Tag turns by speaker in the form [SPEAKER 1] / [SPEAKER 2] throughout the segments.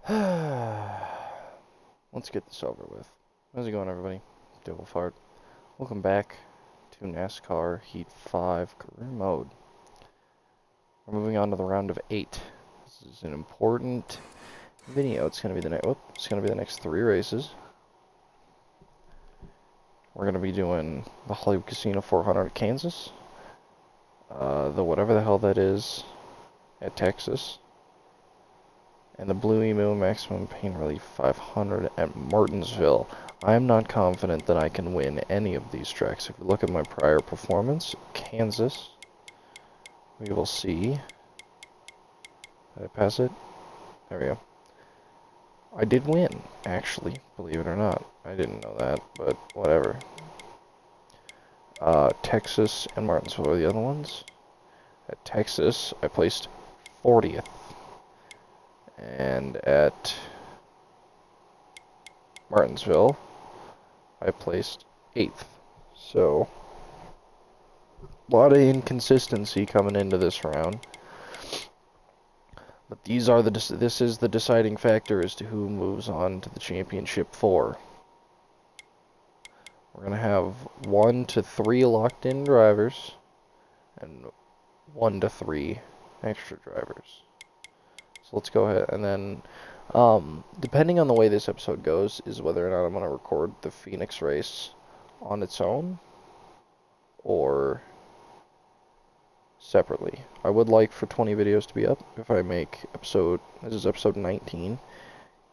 [SPEAKER 1] Let's get this over with. How's it going, everybody? Devil Fart. Welcome back to NASCAR Heat 5 Career Mode. We're moving on to the round of 8. This is an important video. It's gonna be the next 3 races. We're gonna be doing the Hollywood Casino 400 at Kansas, the whatever the hell that is at Texas, and the Blue Emu Maximum Pain Relief 500 at Martinsville. I am not confident that I can win any of these tracks. If we look at my prior performance, Kansas, we will see. Did I pass it? There we go. I did win, actually, believe it or not. I didn't know that, but whatever. Texas and Martinsville are the other ones. At Texas, I placed 40th. And at Martinsville, I placed 8th. So, a lot of inconsistency coming into this round. But this is the deciding factor as to who moves on to the championship 4. We're going to have 1 to 3 locked-in drivers and 1 to 3 extra drivers. So let's go ahead, and then, depending on the way this episode goes, is whether or not I'm going to record the Phoenix race on its own, or separately. I would like for 20 videos to be up if I make this is episode 19.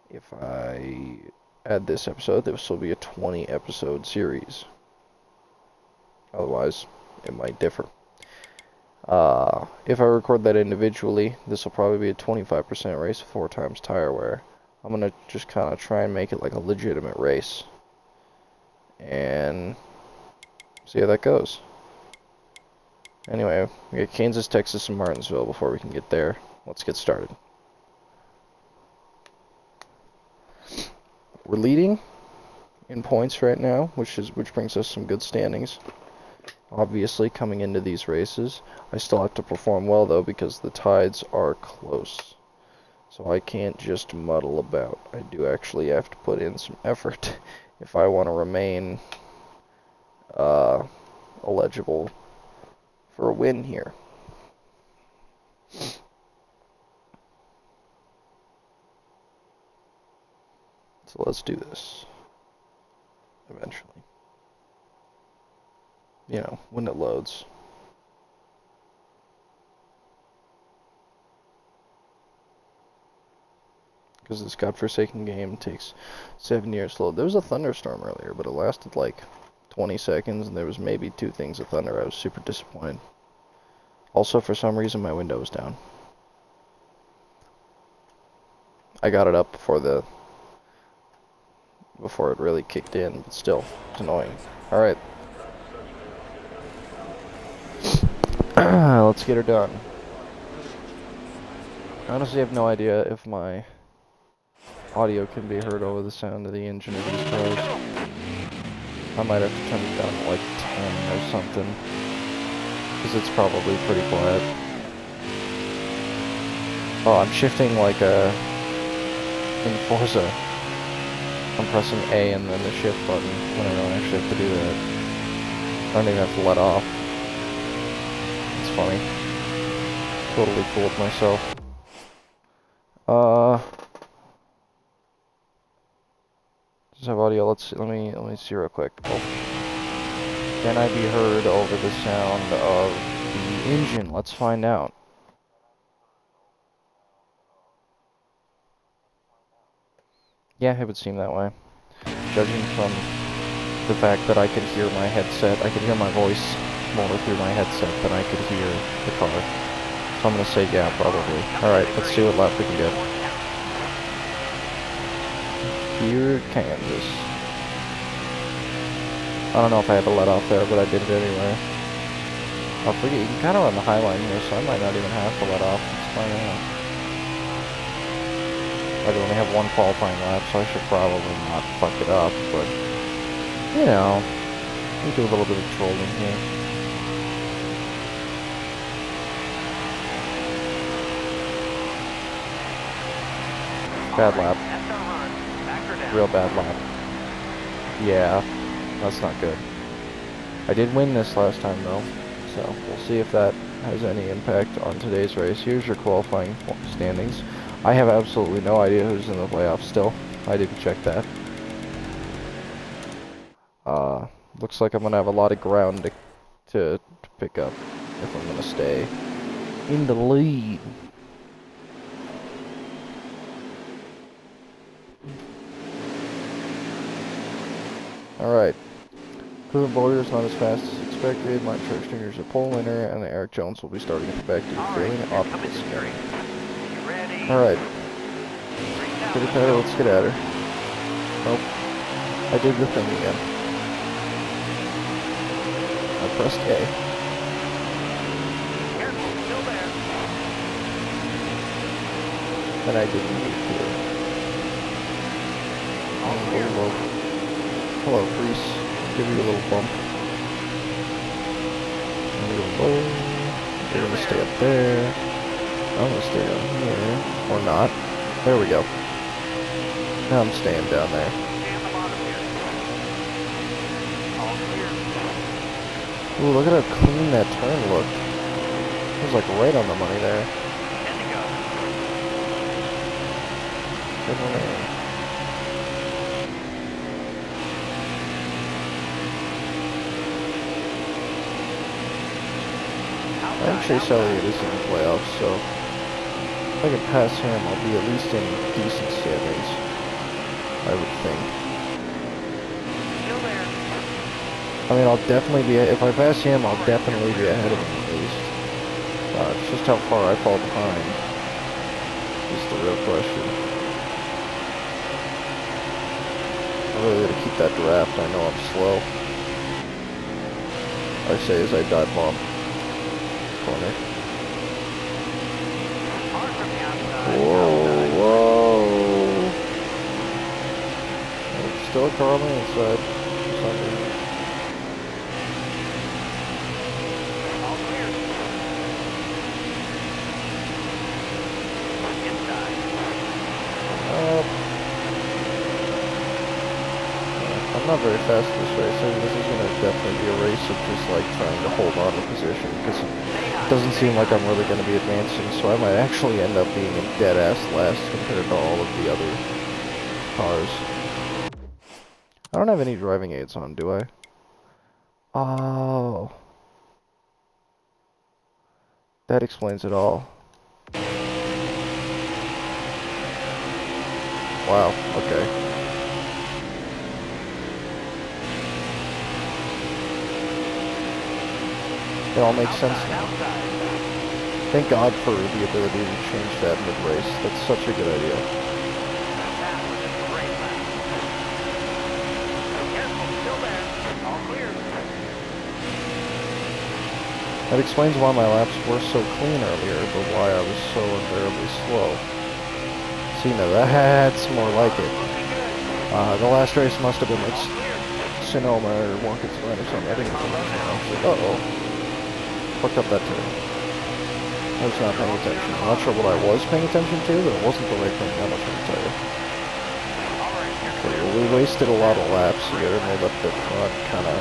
[SPEAKER 1] If I add this episode, this will be a 20 episode series. Otherwise, it might differ. If I record that individually, this will probably be a 25% race, 4 times tire wear. I'm going to just kind of try and make it like a legitimate race. And see how that goes. Anyway, we got Kansas, Texas, and Martinsville before we can get there. Let's get started. We're leading in points right now, which brings us some good standings. Obviously, coming into these races, I still have to perform well, though, because the tides are close. So I can't just muddle about. I do actually have to put in some effort if I want to remain eligible for a win here. So let's do this. Eventually. You know, when it loads. Because this godforsaken game takes 7 years to load. There was a thunderstorm earlier, but it lasted like 20 seconds, and there was maybe 2 things of thunder. I was super disappointed. Also, for some reason, my window was down. I got it up before it really kicked in, but still, it's annoying. Alright. Let's get her done. I honestly have no idea if my audio can be heard over the sound of the engine of these cars. I might have to turn it down to like 10 or something, because it's probably pretty quiet. Oh, I'm shifting like in Forza. I'm pressing A and then the shift button when I don't actually have to do that. I don't even have to let off. It's funny. Totally fooled myself. Does have audio? Let me see real quick. Oh. Can I be heard over the sound of the engine? Let's find out. Yeah, it would seem that way. Judging from the fact that I could hear my headset, I could hear my voice more through my headset than I could hear the car. So I'm gonna say yeah, probably. Alright, let's see what lap we can get. Here, Kansas. I don't know if I had to let off there, but I did it anyway. I forget, you can kind of run the high line here, so I might not even have to let off. It's fine now. I only have 1 qualifying lap, so I should probably not fuck it up, but, you know, we do a little bit of trolling here. Bad lap. Real bad lap. Yeah, that's not good. I did win this last time though, so we'll see if that has any impact on today's race. Here's your qualifying standings. I have absolutely no idea who's in the playoffs still. I didn't check that. Looks like I'm gonna have a lot of ground to pick up if I'm gonna stay in the lead. Alright. Cleveland Boyer is not as fast as expected. Mike Truex Jr. is a pole winner, and Eric Jones will be starting at the back to feeling optimistic. Alright. Get it better, let's get at her. Nope. I did the thing again. I pressed A. And I didn't need to. Hello, Priest. Give you a little bump. And we go low. You're gonna stay up there. I'm gonna stay down here. Or not. There we go. Now I'm staying down there. Ooh, look at how clean that turn looked. It was like right on the money there. Good morning. And Chase Elliott is in the playoffs, so if I can pass him, I'll be at least in decent standings, I would think. I mean, I'll definitely be, if I pass him, I'll definitely be ahead of him at least. It's just how far I fall behind is the real question. I really gotta keep that draft. I know I'm slow. I say as I dive bomb. Corner. Whoa, whoa. There's still a car on the inside. For some reason. I'm not very fast in this race. I mean, this is going to definitely be a race of just like trying to hold on to position because it doesn't seem like I'm really going to be advancing, so I might actually end up being a dead-ass last compared to all of the other cars. I don't have any driving aids on, do I? Oh. That explains it all. Wow, okay. It all makes sense now. Thank God for the ability to change that mid-race. That's such a good idea. That explains why my laps were so clean earlier, but why I was so unbearably slow. See, now that's more like it. The last race must have been like Sonoma or Watkins Glen or something. I think it was Sonoma. Uh-oh. Fucked up that turn. I was not paying attention. I'm not sure what I was paying attention to, but it wasn't the right thing, that much I can tell you. Okay, well, we wasted a lot of laps here, and they let the front kind of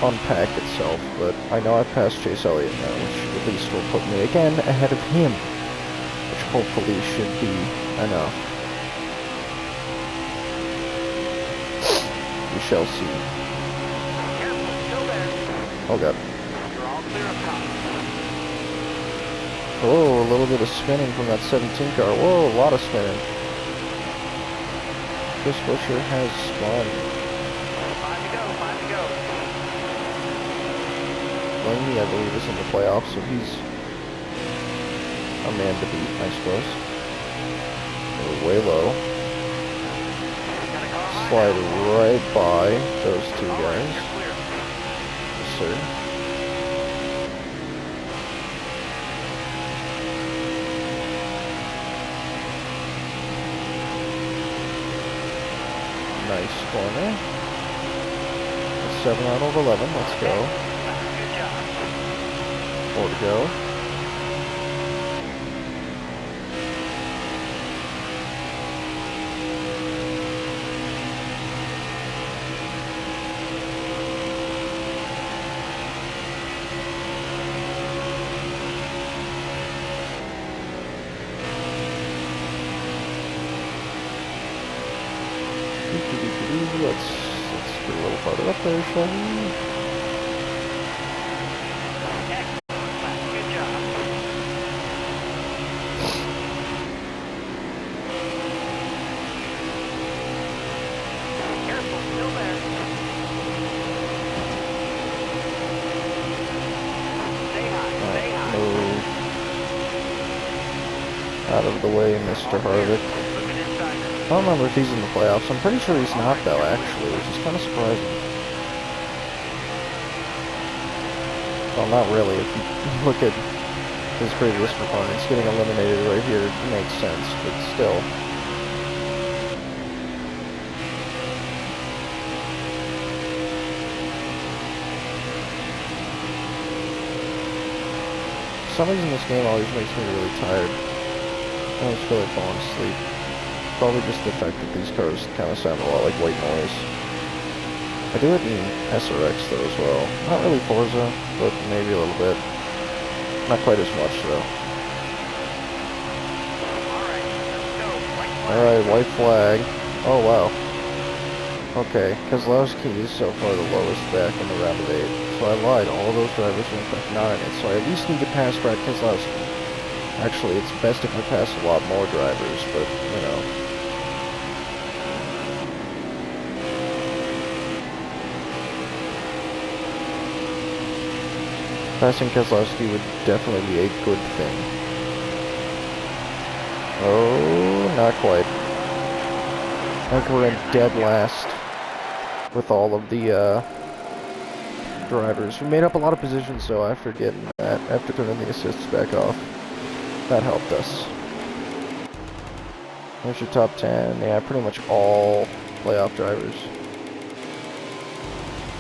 [SPEAKER 1] unpack itself, but I know I've passed Chase Elliott now, which at least will put me again ahead of him, which hopefully should be enough. We shall see. Oh god. Oh, a little bit of spinning from that 17 car. Whoa, a lot of spinning. Chris Buescher has spun.
[SPEAKER 2] 5 to go.
[SPEAKER 1] Laney, I believe, is in the playoffs, so he's a man to beat, I suppose. We're way low. Slide right by those two guys. Yes, sir. Nice corner. 7 out of 11, let's go. 4 to go. let's get a little farther up there, shall we?
[SPEAKER 2] Good job. Careful, still there. Stay high, stay high.
[SPEAKER 1] Move out of the way, Mr. Harvick.
[SPEAKER 2] Moving inside.
[SPEAKER 1] I don't remember if he's in the playoffs. I'm pretty sure he's not, though, actually, which is kind of surprising. Well, not really. If you look at his previous performance, getting eliminated right here makes sense, but still. For some reason this game always makes me really tired. I always feel like falling asleep. Probably just the fact that these cars kind of sound a lot like white noise. I do it in SRX though as well. Not really Forza, but maybe a little bit. Not quite as much though. Alright, white flag. Oh wow. Okay, Keselowski is so far the lowest back in the round of 8. So I lied, all those drivers are in fact not in it. So I at least need to pass Brad Keselowski. Actually, it's best if I pass a lot more drivers, but, you know. Passing Keselowski would definitely be a good thing. Oh, not quite. I think we're in dead last with all of the drivers. We made up a lot of positions, so after getting that, after turning the assists back off, that helped us. There's your top 10. Yeah, pretty much all playoff drivers.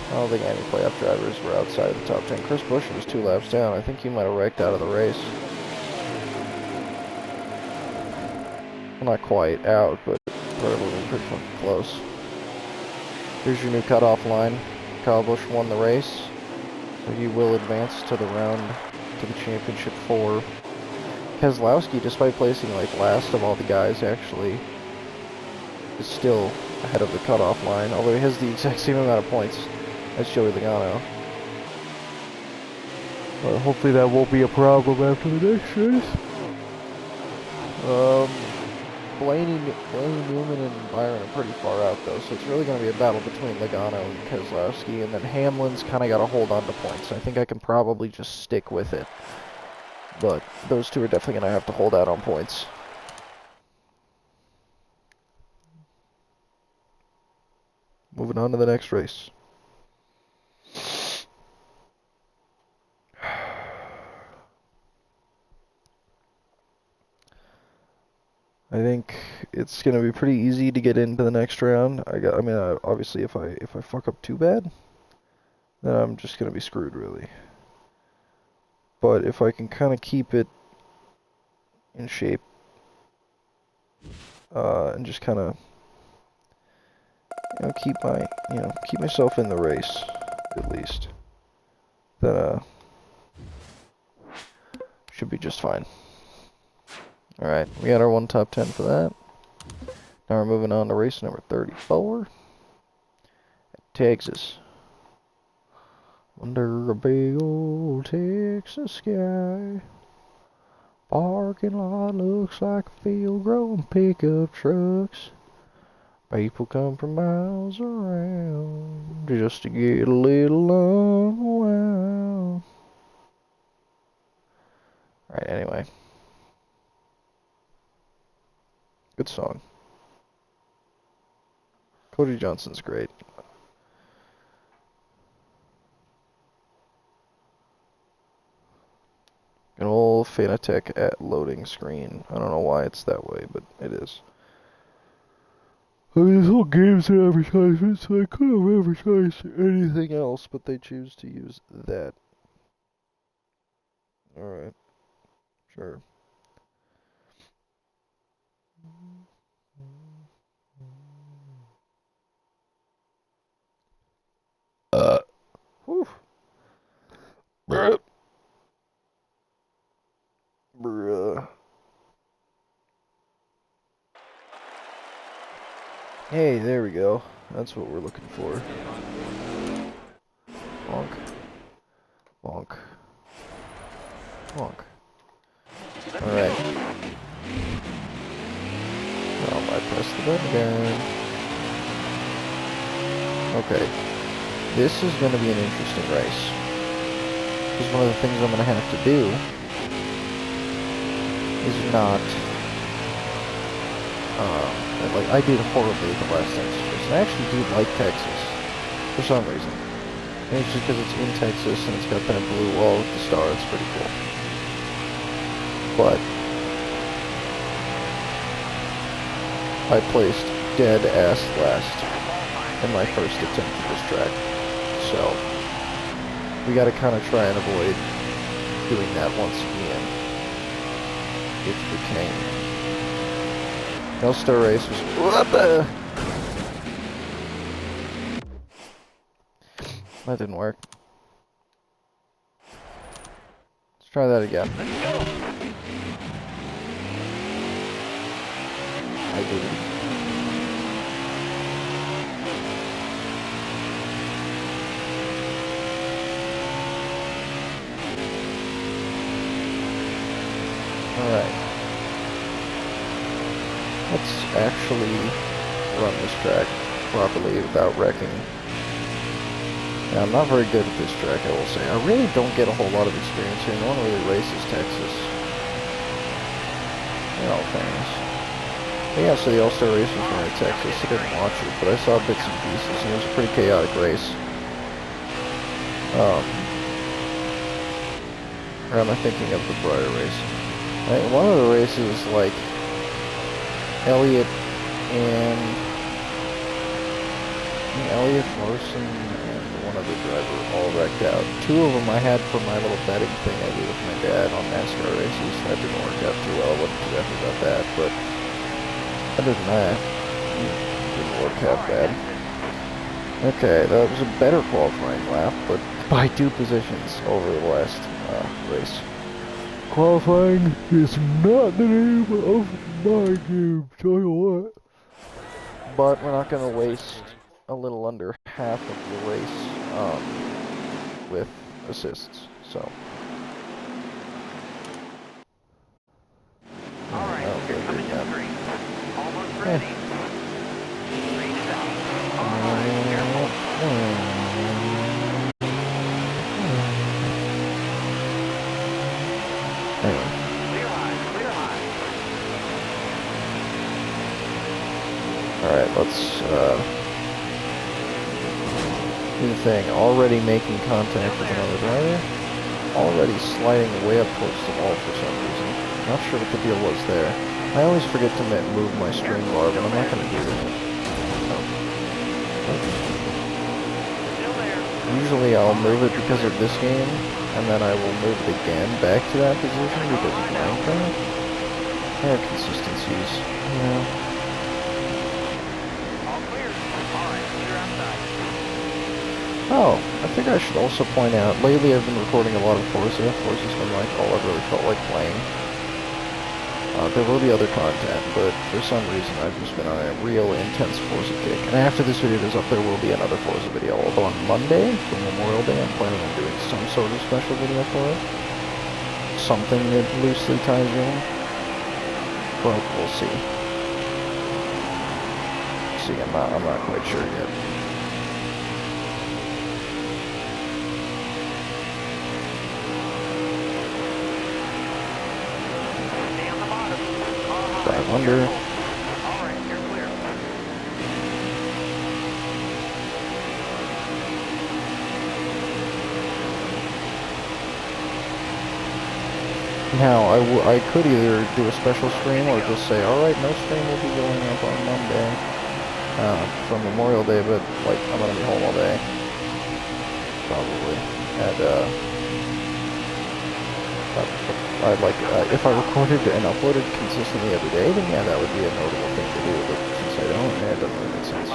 [SPEAKER 1] I don't think any playoff drivers were outside of the top 10. Chris Buescher was 2 laps down. I think he might have wrecked out of the race. Well, not quite out, but probably pretty fucking close. Here's your new cutoff line. Kyle Busch won the race, so he will advance to the championship 4. Keselowski, despite placing like last of all the guys, actually is still ahead of the cutoff line, although he has the exact same amount of points as Joey Logano. But hopefully that won't be a problem after the next race. Blaney Newman and Byron are pretty far out though, so it's really going to be a battle between Logano and Keselowski, and then Hamlin's kind of got to hold on to points. I think I can probably just stick with it. But those two are definitely going to have to hold out on points. Moving on to the next race. I think it's going to be pretty easy to get into the next round. Obviously if I fuck up too bad, then I'm just going to be screwed really. But if I can kind of keep it in shape, and just kind of, keep myself in the race, at least, then, should be just fine. Alright, we got our one top 10 for that. Now we're moving on to race number 34. Texas. Under a big old Texas sky. Parking lot looks like a field growing pickup trucks. People come from miles around just to get a little unwound. Alright, anyway. Good song. Cody Johnson's great. An old Fanatec at loading screen. I don't know why it's that way, but it is. I mean, this whole game's an advertisement, so I could have advertised anything else, but they choose to use that. Alright. Sure. Whew. Bruh. Bruh. Hey, there we go. That's what we're looking for. Bonk. Bonk. Bonk. Alright. I pressed the button again. Okay. This is going to be an interesting race. Because one of the things I'm going to have to do is not... like, I did horribly at the last Texas race. And I actually do like Texas. For some reason. And it's just because it's in Texas and it's got that blue wall with the star. It's pretty cool. But I placed dead ass last in my first attempt at this track. So we gotta kinda try and avoid doing that once again. If we can. No star race was what the. That didn't work. Let's try that again. I did it. Alright. Let's actually run this track properly without wrecking. Now, I'm not very good at this track, I will say. I really don't get a whole lot of experience here. No one really races Texas. In all fairness. But yeah, so the All-Star race was run in Texas. I didn't watch it, but I saw bits and pieces, and it was a pretty chaotic race. Or am I thinking of the Briar race? One of the races, like, Elliott Larson and one other driver all wrecked out. Two of them I had for my little betting thing I do with my dad on NASCAR races. That didn't work out too well. I wasn't too happy about that, but other than that, it didn't work out bad. Okay, that was a better qualifying lap, but by 2 positions over the last race. Qualifying is not the name of my game, tell you what. But we're not going to waste a little under half of the race with assists, so.
[SPEAKER 2] Alright, you're coming to the green. Almost ready. Green is out. Alright, careful. Clear high, clear high.
[SPEAKER 1] Alright, let's do the thing. Already making contact with another driver. Already sliding way up towards the wall for some reason. Not sure what the deal was there. I always forget to move my string bar, but I'm not going to do that.
[SPEAKER 2] Still there.
[SPEAKER 1] Usually I'll move it because of this game, and then I will move it again back to that position because of Minecraft. There are consistencies, yeah. Oh, I think I should also point out, lately I've been recording a lot of Forza. Forza's been like all I've really felt like playing. There will be other content, but for some reason I've just been on a real intense Forza kick. And after this video goes up, there will be another Forza video. Although on Monday, for Memorial Day, I'm planning on doing some sort of special video for it. Something that loosely ties in. But we'll see. See, I'm not quite sure yet. Dive under.
[SPEAKER 2] Alright, you're clear.
[SPEAKER 1] Now, I could either do a special stream or just say, alright, no stream will be going up on Monday from Memorial Day, but, like, I'm gonna be home all day. Probably. And, I'd like, if I recorded and uploaded consistently every day, then yeah, that would be a notable thing to do, but since I don't, yeah, it doesn't really make sense.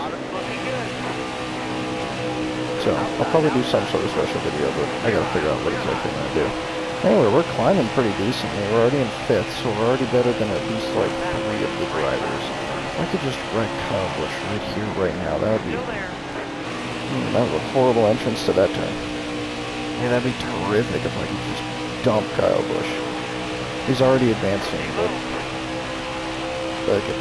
[SPEAKER 1] So, I'll probably do some sort of special video, but I gotta figure out what exactly I'm gonna do. Anyway, we're climbing pretty decently. We're already in 5th, so we're already better than at least, like, 3 of the drivers. I could just wreck Kyle Busch right here, right now. That would be...
[SPEAKER 2] Still there.
[SPEAKER 1] that was a horrible entrance to that turn. Yeah, that'd be terrific if I could just dump Kyle Busch. He's already advancing, but... I could...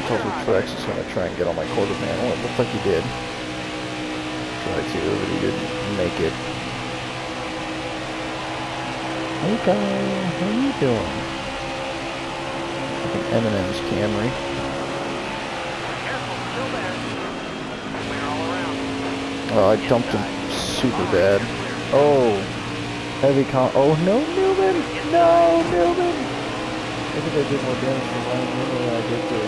[SPEAKER 1] Totally Trex is gonna try and get on my quarter panel. It looked like he did. Tried to, but he didn't make it. Hey Kyle, how you doing? I think Eminem's Camry.
[SPEAKER 2] Careful, still there. Clear all around.
[SPEAKER 1] Oh, I dumped him super bad. Oh, heavy oh no, Newman! No, Newman! I think I did more damage to Ryan Newman than I did to...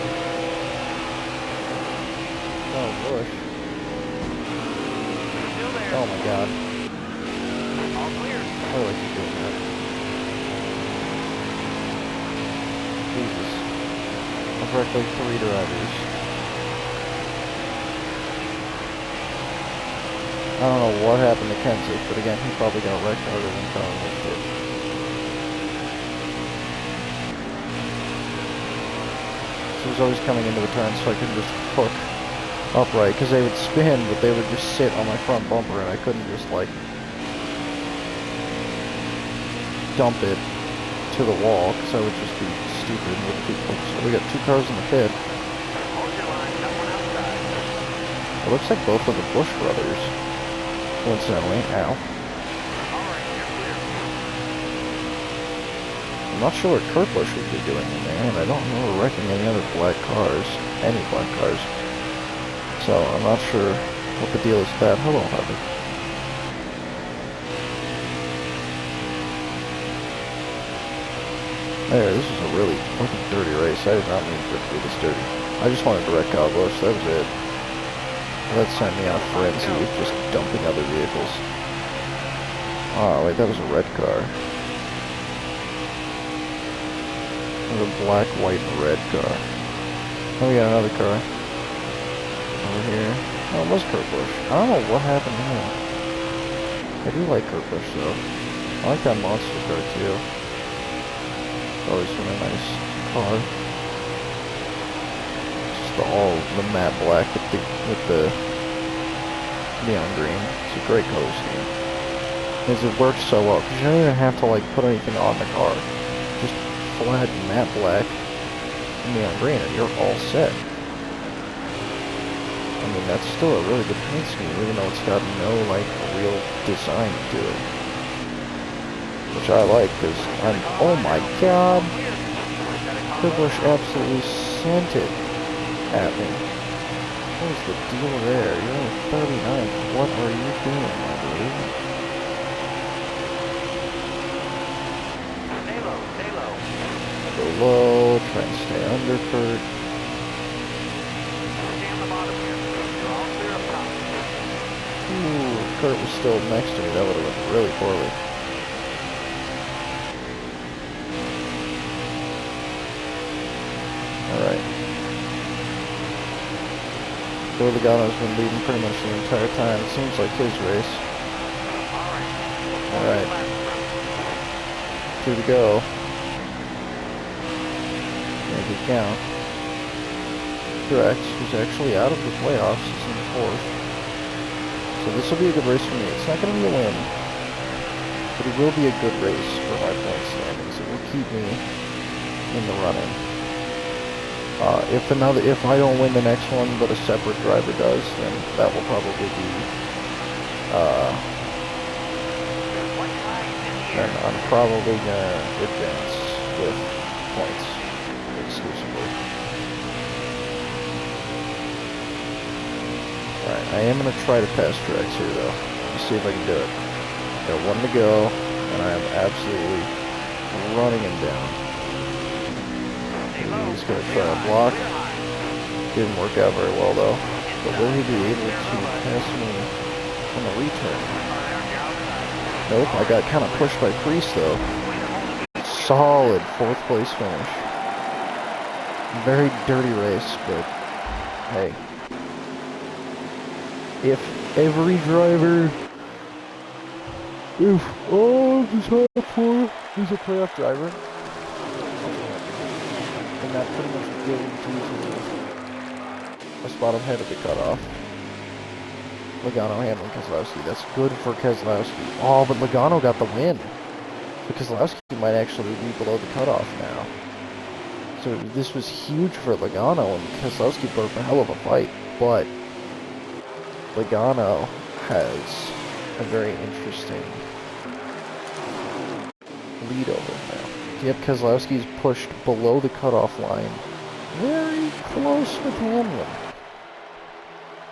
[SPEAKER 1] Oh, Bush.
[SPEAKER 2] Still there.
[SPEAKER 1] Oh my god.
[SPEAKER 2] All clear.
[SPEAKER 1] Why do I keep doing that? Jesus. I've wrecked like 3 drivers. I don't know what happened to Kenzie, but again, he probably got wrecked harder than Colin did. So he was always coming into the turn so I couldn't just hook upright, because they would spin, but they would just sit on my front bumper, and I couldn't just, like, dump it to the wall, because I would just be stupid with people. So we got 2 cars in the pit.
[SPEAKER 2] Hold your line, got one outside.
[SPEAKER 1] It looks like both of the Bush brothers, coincidentally. Ow.
[SPEAKER 2] All right, you're clear.
[SPEAKER 1] I'm not sure what Kurt Busch would be doing in there, and I don't remember wrecking any other black cars. Any black cars. So, I'm not sure what the deal is with that. Hello, Harvey. There, this is a really fucking dirty race. I did not mean for it to be this dirty. I just wanted to wreck Kyle Busch, that was it. That sent me on a frenzy of just dumping other vehicles. Oh, wait, that was a red car. That was a black, white, and red car. Oh, we got another car. Over here. Oh, it was Kurt Busch. I don't know what happened to him. I do like Kurt Busch, though. I like that monster car, too. Always been a nice car. Just the matte black with the neon green. It's a great color scheme. Because it works so well, because you don't even have to, like, put anything on the car. Just flat matte black and neon green, and you're all set. I mean, that's still a really good paint scheme, even though it's got no, like, real design to it. Which I like, because I'm... Oh my god! Kurt Busch absolutely sent it at me. What is the deal there? You're only 39. What are you doing, my dude?
[SPEAKER 2] Stay low, stay low.
[SPEAKER 1] Go low, try and stay under Kurt.
[SPEAKER 2] Stay on the bottom here. You're all clear up top.
[SPEAKER 1] Ooh, if Kurt was still next to me, that would have went really poorly. Alright. Joe Logano's been leading pretty much the entire time. It seems like his race. Alright. 2 to go. Make it count. Correct. He's actually out of the playoffs. He's in 4th. So this will be a good race for me. It's not going to be a win. But it will be a good race for my point standings. It will keep me in the running. If I don't win the next one, but a separate driver does, then that will probably be, then I'm probably gonna advance with points exclusively. Alright, I am gonna try to pass Trex here though. Let's see if I can do it. Got 1 to go, and I am absolutely running him down. He's going to try a block. Didn't work out very well though. But will he be able to pass me on the return? Nope, I got kind of pushed by Priest though. Solid 4th place finish. Very dirty race, but hey. If every driver is a playoff driver, that pretty much guarantees me a spot ahead of the cutoff. Logano, Hamlin, Keselowski. That's good for Keselowski. Oh, but Logano got the win. So Keselowski might actually be below the cutoff now. So this was huge for Logano, and Keselowski put up a hell of a fight. But Logano has a very interesting lead over him now. Yep, Keselowski's pushed below the cutoff line. Very close with Hamlin.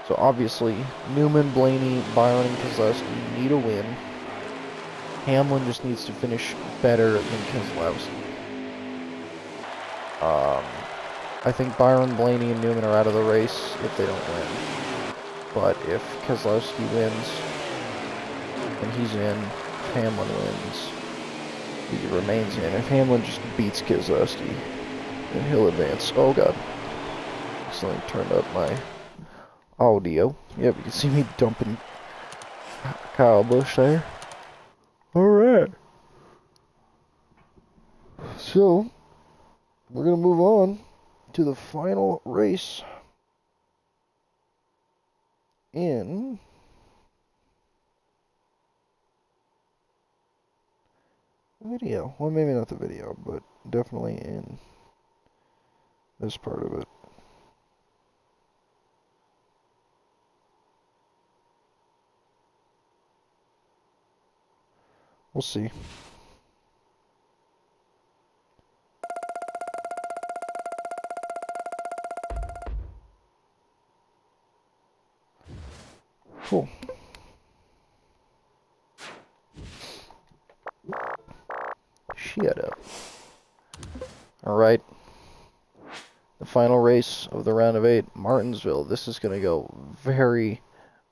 [SPEAKER 1] So obviously, Newman, Blaney, Byron, and Keselowski need a win. Hamlin just needs to finish better than Keselowski. I think Byron, Blaney, and Newman are out of the race if they don't win. But if Keselowski wins, and he's in, if Hamlin wins, he remains in. If Hamlin just beats Keselowski, then he'll advance. Oh god. Accidentally turned up my audio. Yep, you can see me dumping Kyle Busch there. Alright. So, we're going to move on to the final race in the video. Well, maybe not the video, but definitely in this part of it. We'll see. Cool. Shut up. Alright. The final race of the round of 8, Martinsville. This is going to go very,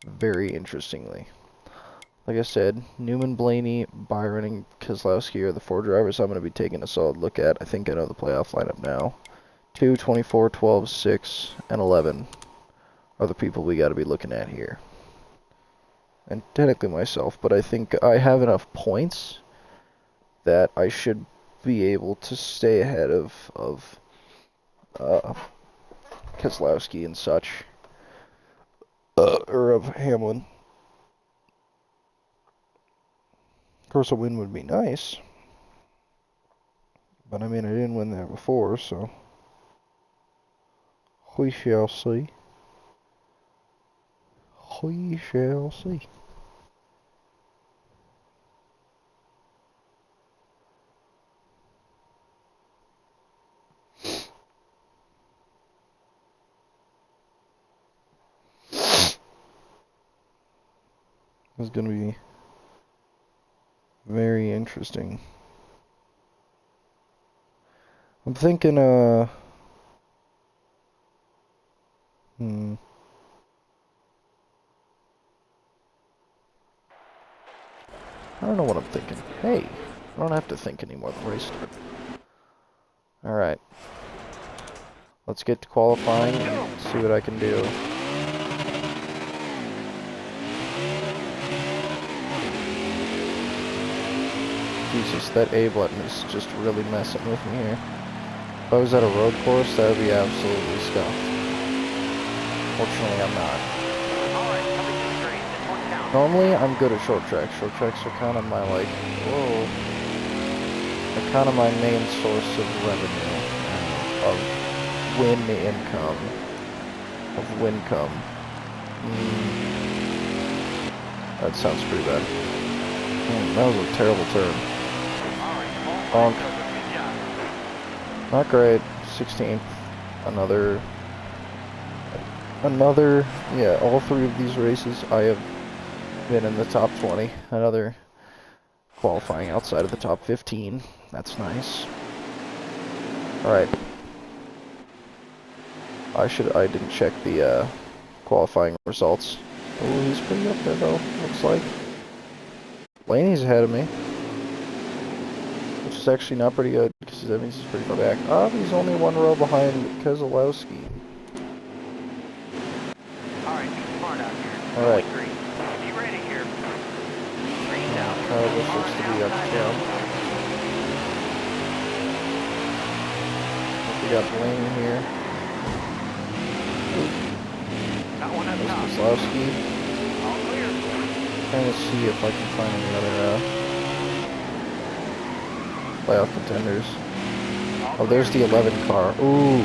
[SPEAKER 1] very interestingly. Like I said, Newman, Blaney, Byron, and Keselowski are the 4 drivers I'm going to be taking a solid look at. I think I know the playoff lineup now. 2, 24, 12, 6, and 11 are the people we got to be looking at here. And technically myself, but I think I have enough points that I should be able to stay ahead of Keselowski and such, or of Hamlin. Of course, a win would be nice, but I mean, I didn't win there before, so we shall see. We shall see. It's going to be very interesting. I'm thinking, I don't know what I'm thinking. Hey, I don't have to think anymore. The race started. Alright. Let's get to qualifying and see what I can do. Jesus, that A button is just really messing with me here. If I was at a road course, that would be absolutely scuffed. Fortunately, I'm not. Normally, I'm good at short tracks. Short tracks are kind of my, like, whoa. They're kind of my main source of revenue, of win income. Of wincome. That sounds pretty bad. That was a terrible turn. Bonk. Not great. 16th. Another, yeah, all 3 of these races I have been in the top 20. Another qualifying outside of the top 15. That's nice. Alright. I didn't check the qualifying results. Oh, he's pretty up there though, looks like. Blaney's ahead of me. Which is actually not pretty good, because that means he's pretty far back. He's only 1 row behind Keselowski.
[SPEAKER 2] Alright, be smart out here.
[SPEAKER 1] Alright.
[SPEAKER 2] Be ready here. Green down.
[SPEAKER 1] Kyle Busch looks to be up, yeah. got Blaney here.
[SPEAKER 2] Got one up
[SPEAKER 1] There's
[SPEAKER 2] top.
[SPEAKER 1] Kozlowski.
[SPEAKER 2] All clear.
[SPEAKER 1] Trying to see if I can find any other playoff contenders.
[SPEAKER 2] All
[SPEAKER 1] Oh, there's the 11 car. Ooh,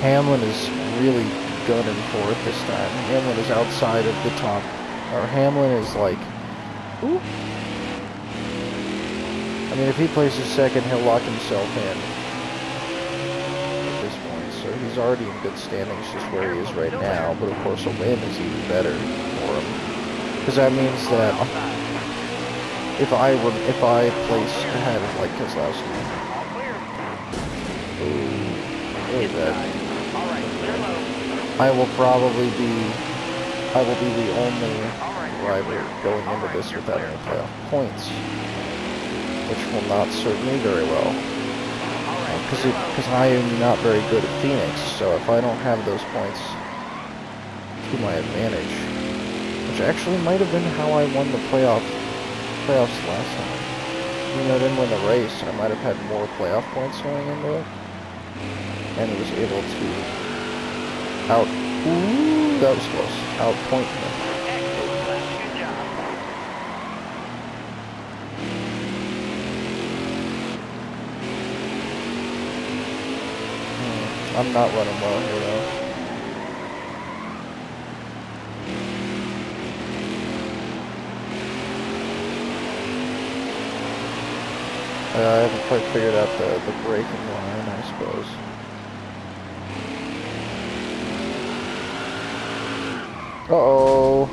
[SPEAKER 1] Hamlin is really gunning for it this time. Hamlin is outside of the top. Or Hamlin is like, ooh. I mean, if he places second, he'll lock himself in at this point. So he's already in good standings just where he is right now. But of course, a win is even better for him. Because that means that if I place ahead of like Kozlowski.
[SPEAKER 2] All clear.
[SPEAKER 1] Ooh, really bad.
[SPEAKER 2] All right, clear low.
[SPEAKER 1] I will be the only driver going into this without any playoff points, which will not serve me very well, because I am not very good at Phoenix, so if I don't have those points to my advantage, which actually might have been how I won the playoffs last time. You know, I didn't win the race, I might have had more playoff points going into it, and was able to ooh, that was close, outpoint him.
[SPEAKER 2] Good job.
[SPEAKER 1] I'm not running well here though. I haven't quite figured out the braking line, I suppose. Uh-oh.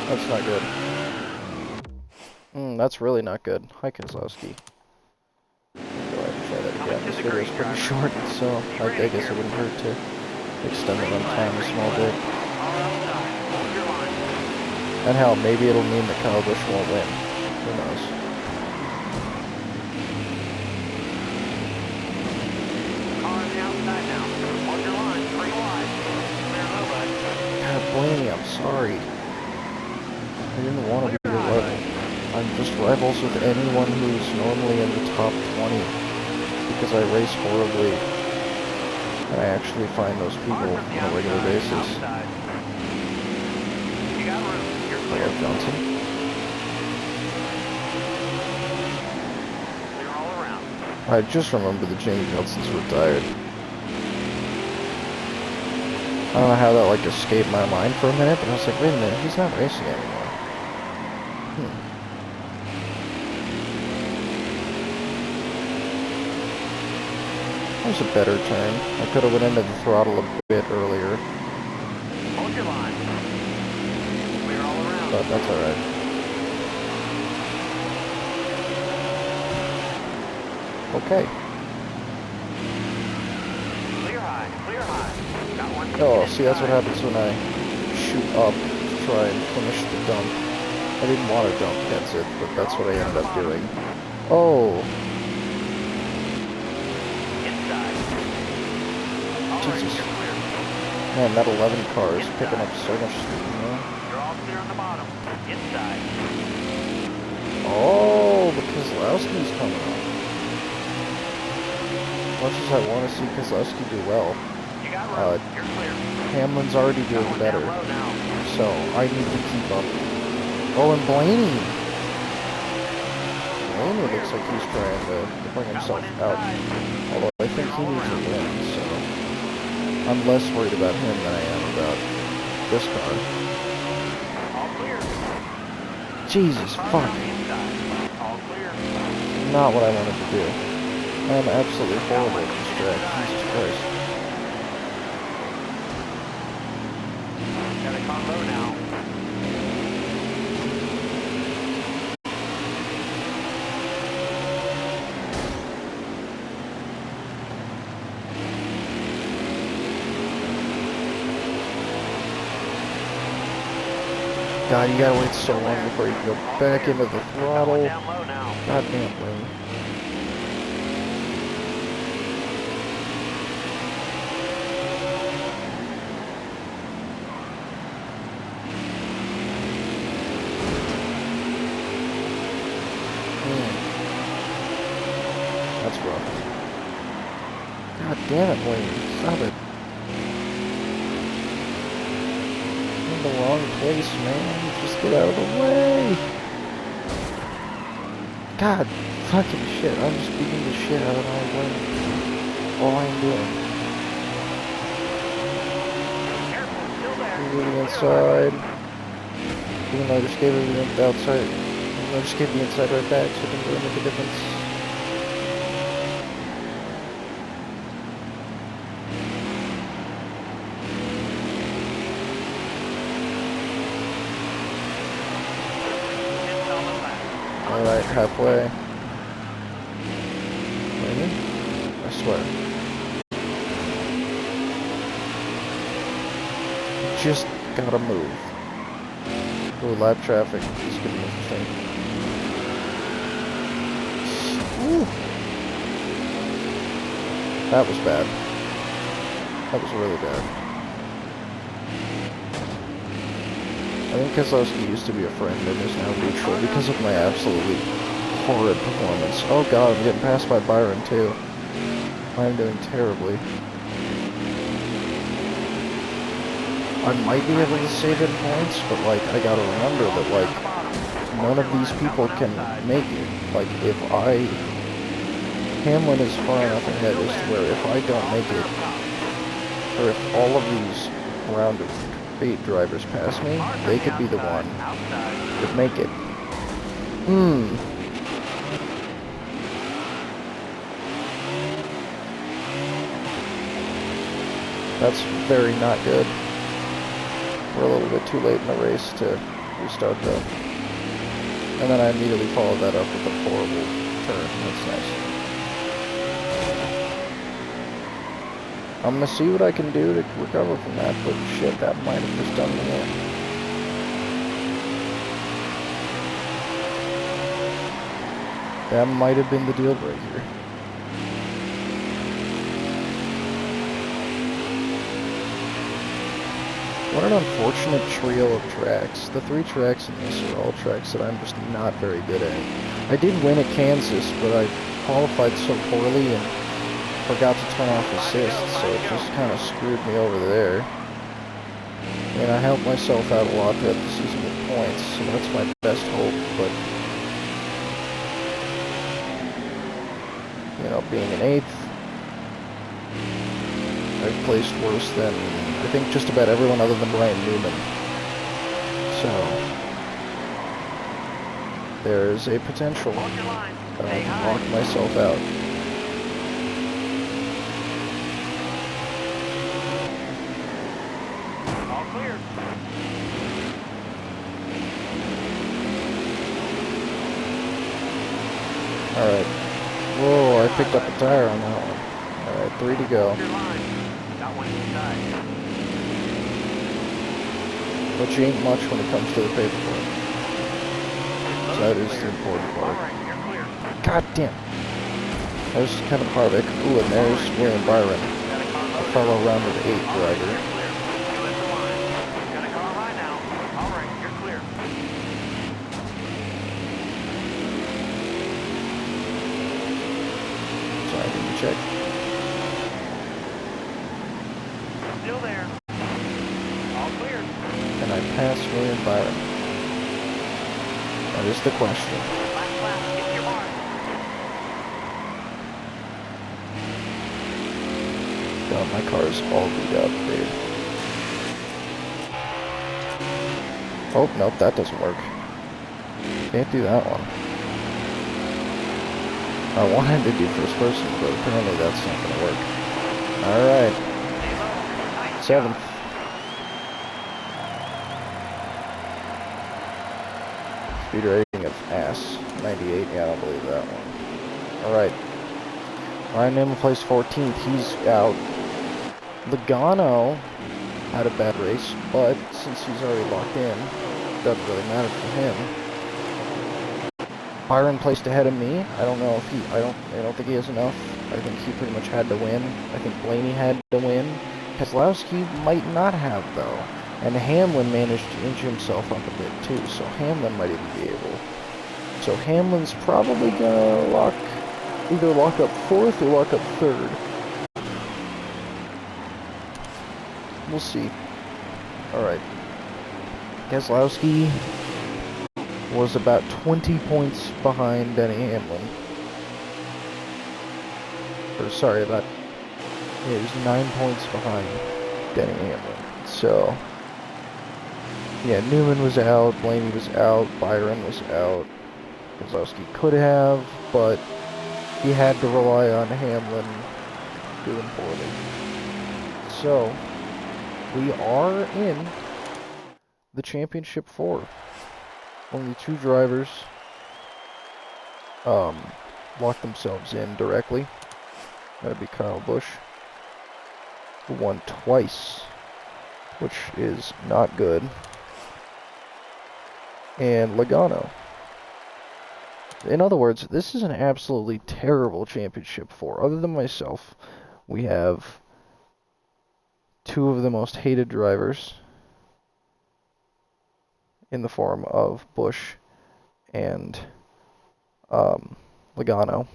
[SPEAKER 1] That's not good. That's really not good. Hi, Kozlowski. Go ahead and try that again. This video is pretty short, so I guess it wouldn't hurt to extend the run time a small bit. And hell, maybe it'll mean that Kyle Busch won't win. Who knows? God, Blaney, I'm sorry. I didn't want to be your rival. I'm just rivals with anyone who's normally in the top 20 because I race horribly and I actually find those people on a regular basis. Hello, Johnson. I just remembered that Jamie Johnson's retired. I don't know how that like escaped my mind for a minute, but I was like, wait a minute, he's not racing anymore. That was a better turn. I could have went into the throttle a bit earlier.
[SPEAKER 2] Hold your line. Clear all around.
[SPEAKER 1] But that's alright. Okay.
[SPEAKER 2] Clear high, clear high. Got one.
[SPEAKER 1] Oh, see, that's what happens when I shoot up to try and finish the dump. I didn't want to dump, that's it, but that's what I ended up doing. Oh. Jesus. Man, that 11 car is picking up so much steam, man.
[SPEAKER 2] You're all clear on the bottom. Inside.
[SPEAKER 1] Oh, the Kozlowski's coming up. As much as I want to see Kozlowski do well, Hamlin's already doing better, so I need to keep up. Oh, and Blaney! Blaney looks like he's trying to bring himself out, although I think he needs a win, so I'm less worried about him than I am about this car. Jesus, fuck. Not what I wanted to do. I am absolutely horrible at this track. Jesus Christ.
[SPEAKER 2] Gotta come low now.
[SPEAKER 1] God, you gotta wait so long before you go back into the throttle.
[SPEAKER 2] Down low now.
[SPEAKER 1] God damn, Wayne. That's rough. God damn it, Wayne. Stop it. You're in the wrong place, man. Just get out of the way. God fucking shit. I'm just beating the shit out of my Wayne. All I'm doing. Moving inside. Even though I just gave it the outside. Even though I just gave the inside right back, so it didn't really make a difference. Alright, halfway. Maybe? I swear. Just gotta move. Ooh, lap traffic. This is gonna be interesting. Ooh. That was bad. That was really bad. I think Keselowski used to be a friend and is now neutral because of my absolutely horrid performance. Oh god, I'm getting passed by Byron too. I'm doing terribly. I might be able to save in points, but like, I gotta remember that like, none of these people can make it. Like, if Hamlin is far enough ahead as to where if I don't make it, or if all of these round of 8 drivers pass me, they could be the one that make it. That's very not good. We're a little bit too late in the race to restart though. And then I immediately followed that up with a horrible turn. That's nice. I'm gonna see what I can do to recover from that, but shit, that might have just done me in. That might have been the deal breaker. What an unfortunate trio of tracks. The 3 tracks in this are all tracks that I'm just not very good at. I did win at Kansas, but I qualified so poorly and forgot to turn off assists, so it just kind of screwed me over there. And I helped myself out a lot throughout the season with points, so that's my best hope, but you know, being an 8th, I've placed worse than, I think, just about everyone other than Brian Newman. So, there's a potential that I can lock myself out.
[SPEAKER 2] All clear.
[SPEAKER 1] Alright. Whoa, I picked up a tire on that one. Alright, 3 to go. Which ain't much when it comes to the paperwork. So that is the important part. God damn. There's Kevin Harvick. Ooh, and there's William Byron, a fellow round of 8 driver. Sorry, I didn't check.
[SPEAKER 2] Still there. All clear.
[SPEAKER 1] Can I pass William Byron? That is the question.
[SPEAKER 2] Last lap, get your mark.
[SPEAKER 1] God, my car's all beat up, dude. Oh, nope, that doesn't work. Can't do that one. I wanted to do first person, but apparently that's not gonna work. Alright. 7th. Speed rating of ass. 98, yeah, I don't believe that one. Alright. Ryan Newman placed 14th, he's out. Logano had a bad race, but since he's already locked in, it doesn't really matter for him. Byron placed ahead of me. I don't know if I don't think he has enough. I think he pretty much had to win. I think Blaney had to win. Keselowski might not have, though. And Hamlin managed to inch himself up a bit, too, so Hamlin might even be able. So Hamlin's probably gonna either lock up 4th or lock up 3rd. we'll see. Alright. Keselowski was about 20 points behind Denny Hamlin. Or, sorry, he was 9 points behind Denny Hamlin. So, yeah, Newman was out, Blaney was out, Byron was out. Keselowski could have, but he had to rely on Hamlin doing poorly. So, we are in the championship 4. Only 2 drivers locked themselves in directly. That'd be Kyle Busch, who won twice, which is not good, and Logano. In other words, this is an absolutely terrible championship 4. Other than myself, we have 2 of the most hated drivers in the form of Busch and Logano.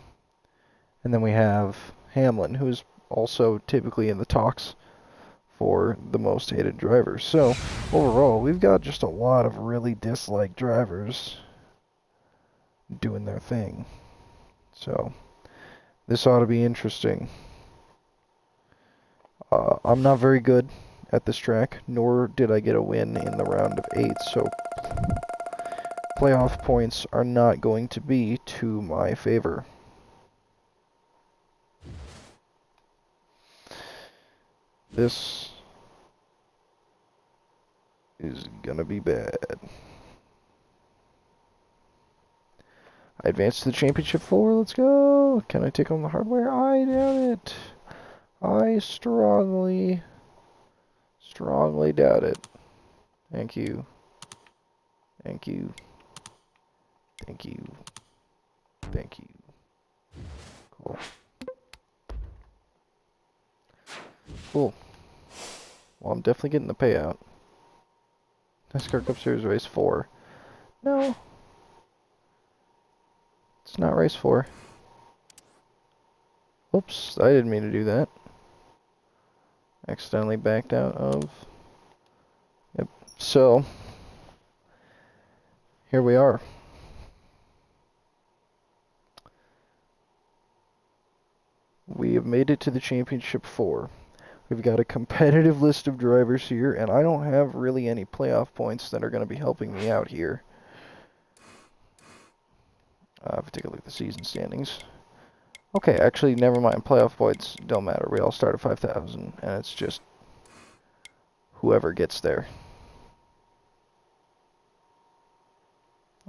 [SPEAKER 1] And then we have Hamlin, who's also typically in the talks for the most hated drivers. So, overall, we've got just a lot of really disliked drivers doing their thing. So, this ought to be interesting. I'm not very good at this track, nor did I get a win in the round of 8, so playoff points are not going to be to my favor. This is gonna be bad. I advanced to the championship 4, let's go! Can I take home the hardware? I doubt it. I strongly doubt it. Thank you. Thank you. Thank you. Thank you. Cool. Cool. Well, I'm definitely getting the payout. NASCAR Cup Series Race 4. No. It's not Race 4. Oops, I didn't mean to do that. Accidentally backed out of... Yep. So, here we are. We have made it to the championship 4. We've got a competitive list of drivers here, and I don't have really any playoff points that are going to be helping me out here. If we take a look at the season standings. Okay, actually, never mind. Playoff points don't matter. We all start at 5,000, and it's just whoever gets there.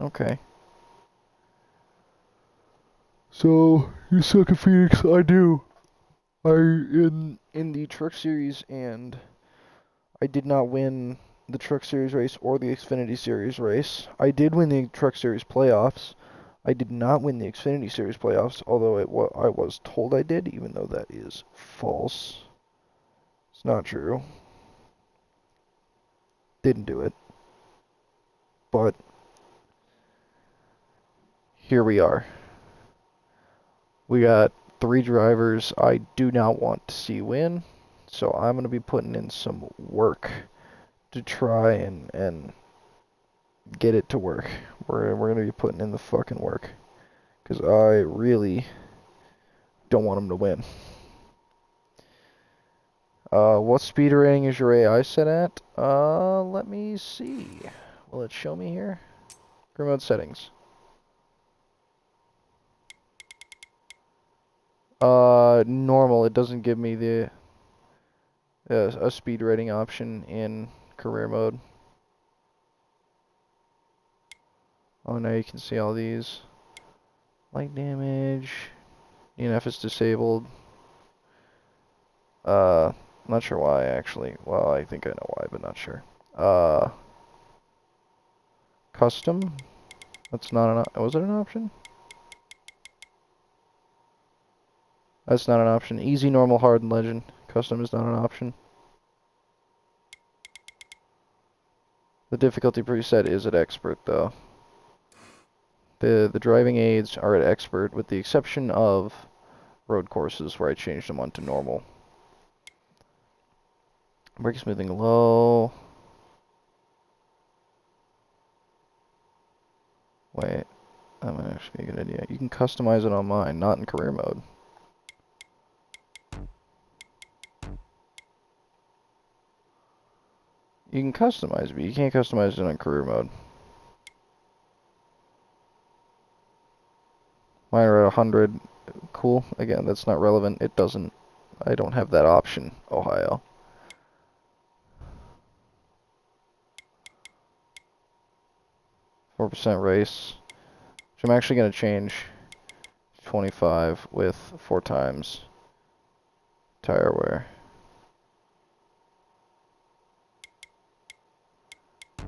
[SPEAKER 1] Okay. So, you suck at Phoenix. I do. In the Truck Series, and I did not win the Truck Series race or the Xfinity Series race. I did win the Truck Series playoffs. I did not win the Xfinity Series playoffs, although I was told I did, even though that is false. It's not true. Didn't do it. But here we are. We got 3 drivers I do not want to see win, so I'm going to be putting in some work to try and get it to work. We're going to be putting in the fucking work, because I really don't want them to win. What speed rating is your AI set at? Let me see. Will it show me here? Career mode settings. Normal. It doesn't give me the a speed rating option in career mode. Oh, now you can see all these. Light damage. ENF is disabled. Not sure why, actually. Well, I think I know why, but not sure. Custom? That's not an was it an option? That's not an option. Easy, normal, hard, and legend. Custom is not an option. The difficulty preset is at expert, though. The driving aids are at expert, with the exception of road courses, where I changed them onto normal. Brake smoothing low. Wait, that might actually be a good idea. You can customize it on mine, not in career mode. You can customize it, but you can't customize it on career mode. Mine are at 100. Cool. Again, that's not relevant. It doesn't. I don't have that option, Ohio. .4% race, which I'm actually going to change to 25 with 4 times tire wear.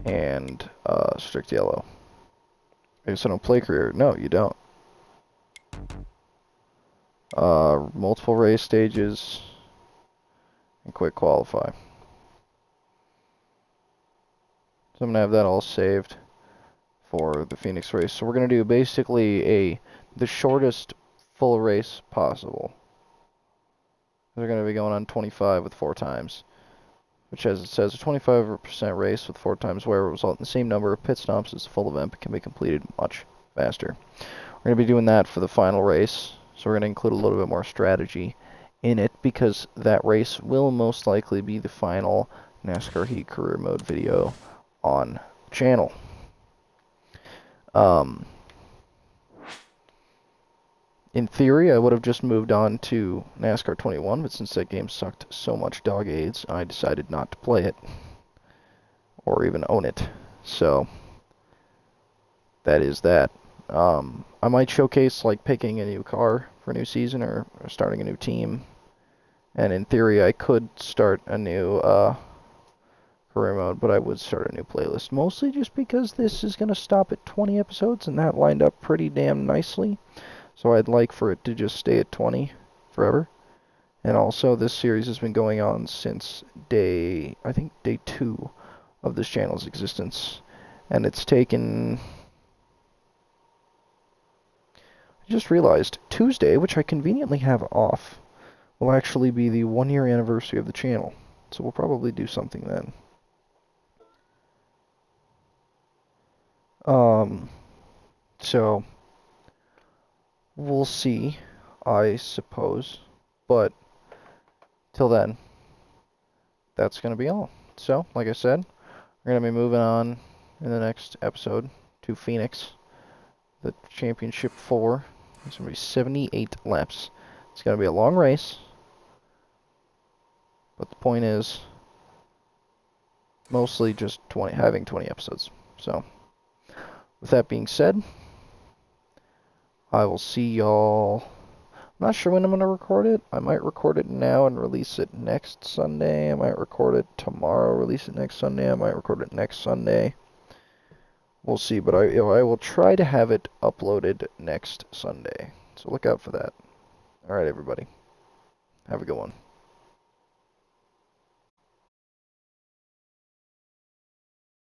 [SPEAKER 1] And strict yellow. I guess I don't play career. No, you don't. Multiple race stages and quick qualify. So I'm going to have that all saved for the Phoenix race. So we're going to do basically the shortest full race possible. They're going to be going on 25 with 4 times, which, as it says, a 25% race with 4 times wear will result in the same number of pit stops as the full event, but can be completed much faster. We're going to be doing that for the final race, so we're going to include a little bit more strategy in it, because that race will most likely be the final NASCAR Heat Career Mode video on the channel. In theory, I would have just moved on to NASCAR 21, but since that game sucked so much dog AIDS, I decided not to play it, or even own it. So, that is that. I might showcase, like, picking a new car for a new season, or starting a new team. And in theory, I could start a new career mode, but I would start a new playlist. Mostly just because this is going to stop at 20 episodes, and that lined up pretty damn nicely. So I'd like for it to just stay at 20 forever. And also, this series has been going on since I think day 2 of this channel's existence. And it's taken... I just realized, Tuesday, which I conveniently have off, will actually be the 1-year anniversary of the channel. So we'll probably do something then. So... we'll see, I suppose. But till then, that's going to be all. So, like I said, we're going to be moving on in the next episode to Phoenix, the Championship 4. It's going to be 78 laps. It's going to be a long race. But the point is, mostly just having 20 episodes. So, with that being said, I will see y'all. I'm not sure when I'm going to record it. I might record it now and release it next Sunday. I might record it tomorrow, release it next Sunday. I might record it next Sunday. We'll see, but I will try to have it uploaded next Sunday. So look out for that. Alright, everybody. Have a good one.